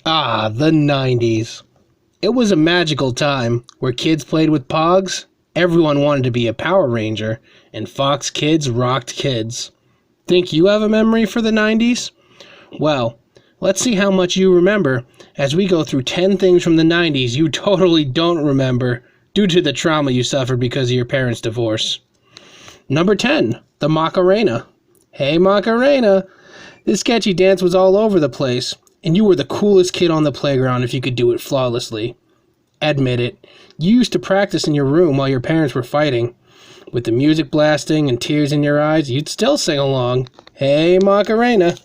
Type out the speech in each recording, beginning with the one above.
Ah, the 90s. It was a magical time where kids played with Pogs, everyone wanted to be a Power Ranger, and Fox Kids rocked kids. Think you have a memory for the 90s? Well, let's see how much you remember as we go through 10 things from the 90s you totally don't remember due to the trauma you suffered because of your parents' divorce. Number 10, the Macarena. Hey Macarena! This sketchy dance was all over the place, and you were the coolest kid on the playground if you could do it flawlessly. Admit it, you used to practice in your room while your parents were fighting. With the music blasting and tears in your eyes, you'd still sing along. Hey Macarena!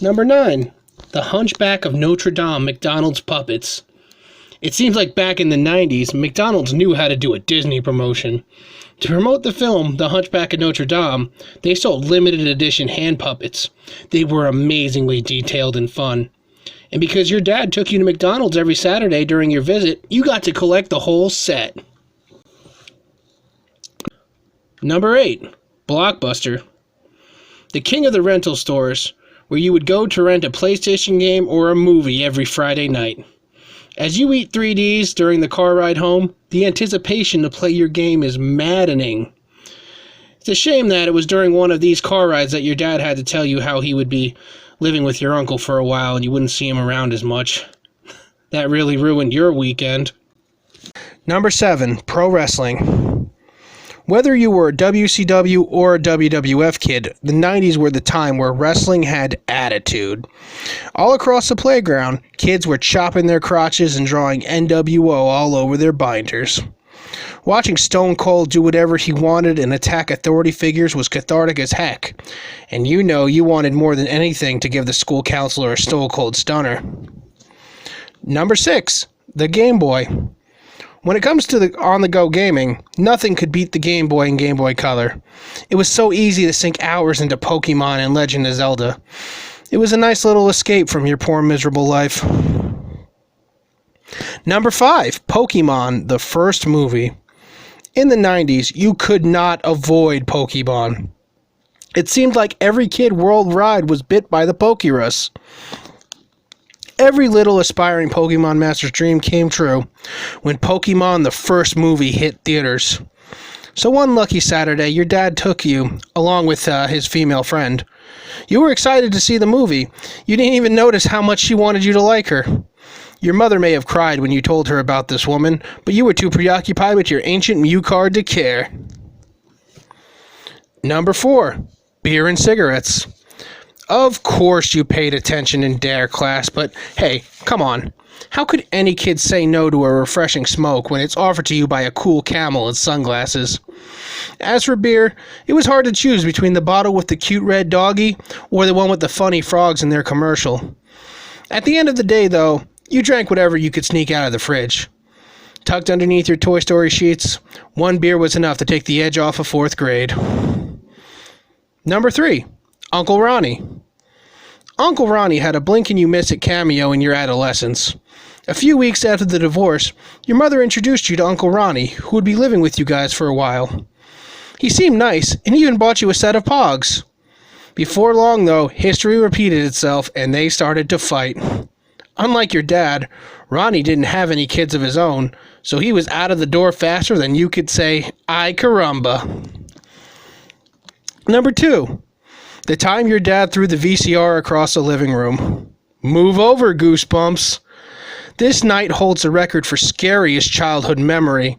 Number 9, the Hunchback of Notre Dame McDonald's puppets. It seems like back in the 90s, McDonald's knew how to do a Disney promotion. To promote the film, The Hunchback of Notre Dame, they sold limited edition hand puppets. They were amazingly detailed and fun. And because your dad took you to McDonald's every Saturday during your visit, you got to collect the whole set. Number 8, Blockbuster. The king of the rental stores, where you would go to rent a PlayStation game or a movie every Friday night. As you eat 3Ds during the car ride home, the anticipation to play your game is maddening. It's a shame that it was during one of these car rides that your dad had to tell you how he would be living with your uncle for a while and you wouldn't see him around as much. That really ruined your weekend. Number 7, pro wrestling. Whether you were a WCW or a WWF kid, the 90s were the time where wrestling had attitude. All across the playground, kids were chopping their crotches and drawing NWO all over their binders. Watching Stone Cold do whatever he wanted and attack authority figures was cathartic as heck, and you know you wanted more than anything to give the school counselor a Stone Cold stunner. Number 6, the Game Boy. When it comes to the on-the-go gaming, nothing could beat the Game Boy and Game Boy Color. It was so easy to sink hours into Pokemon and Legend of Zelda. It was a nice little escape from your poor miserable life. Number 5, Pokemon, the first movie. In the 90s, you could not avoid Pokemon. It seemed like every kid worldwide was bit by the Pokérus. Every little aspiring Pokemon master's dream came true when Pokemon the first movie hit theaters. So one lucky Saturday, your dad took you, along with his female friend. You were excited to see the movie. You didn't even notice how much she wanted you to like her. Your mother may have cried when you told her about this woman, but you were too preoccupied with your ancient Mew card to care. Number 4, beer and cigarettes. Of course you paid attention in DARE class, but hey, come on. How could any kid say no to a refreshing smoke when it's offered to you by a cool Camel and sunglasses? As for beer, it was hard to choose between the bottle with the cute red doggy or the one with the funny frogs in their commercial. At the end of the day, though, you drank whatever you could sneak out of the fridge. Tucked underneath your Toy Story sheets, one beer was enough to take the edge off of 4th grade. Number 3, Uncle Ronnie. Uncle Ronnie had a blink-and-you-miss-it cameo in your adolescence. A few weeks after the divorce, your mother introduced you to Uncle Ronnie, who would be living with you guys for a while. He seemed nice, and even bought you a set of Pogs. Before long, though, history repeated itself, and they started to fight. Unlike your dad, Ronnie didn't have any kids of his own, so he was out of the door faster than you could say, "Ay caramba." Number 2, the time your dad threw the VCR across the living room. Move over, Goosebumps. This night holds the record for scariest childhood memory.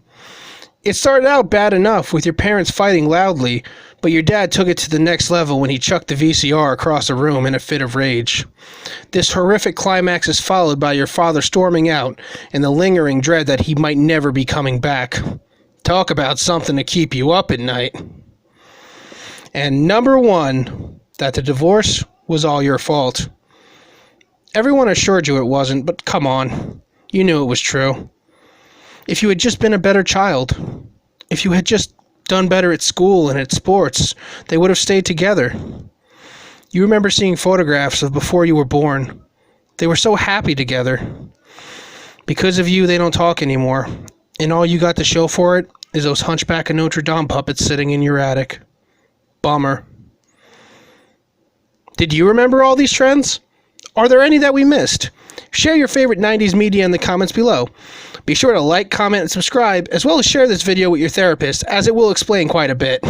It started out bad enough with your parents fighting loudly, but your dad took it to the next level when he chucked the VCR across the room in a fit of rage. This horrific climax is followed by your father storming out and the lingering dread that he might never be coming back. Talk about something to keep you up at night. And number 1, that the divorce was all your fault. Everyone assured you it wasn't, but come on. You knew it was true. If you had just been a better child, if you had just done better at school and at sports, they would have stayed together. You remember seeing photographs of before you were born. They were so happy together. Because of you, they don't talk anymore, and all you got to show for it is those Hunchback of Notre Dame puppets sitting in your attic. Bummer. Did you remember all these trends? Are there any that we missed? Share your favorite 90s media in the comments below. Be sure to like, comment, and subscribe, as well as share this video with your therapist, as it will explain quite a bit.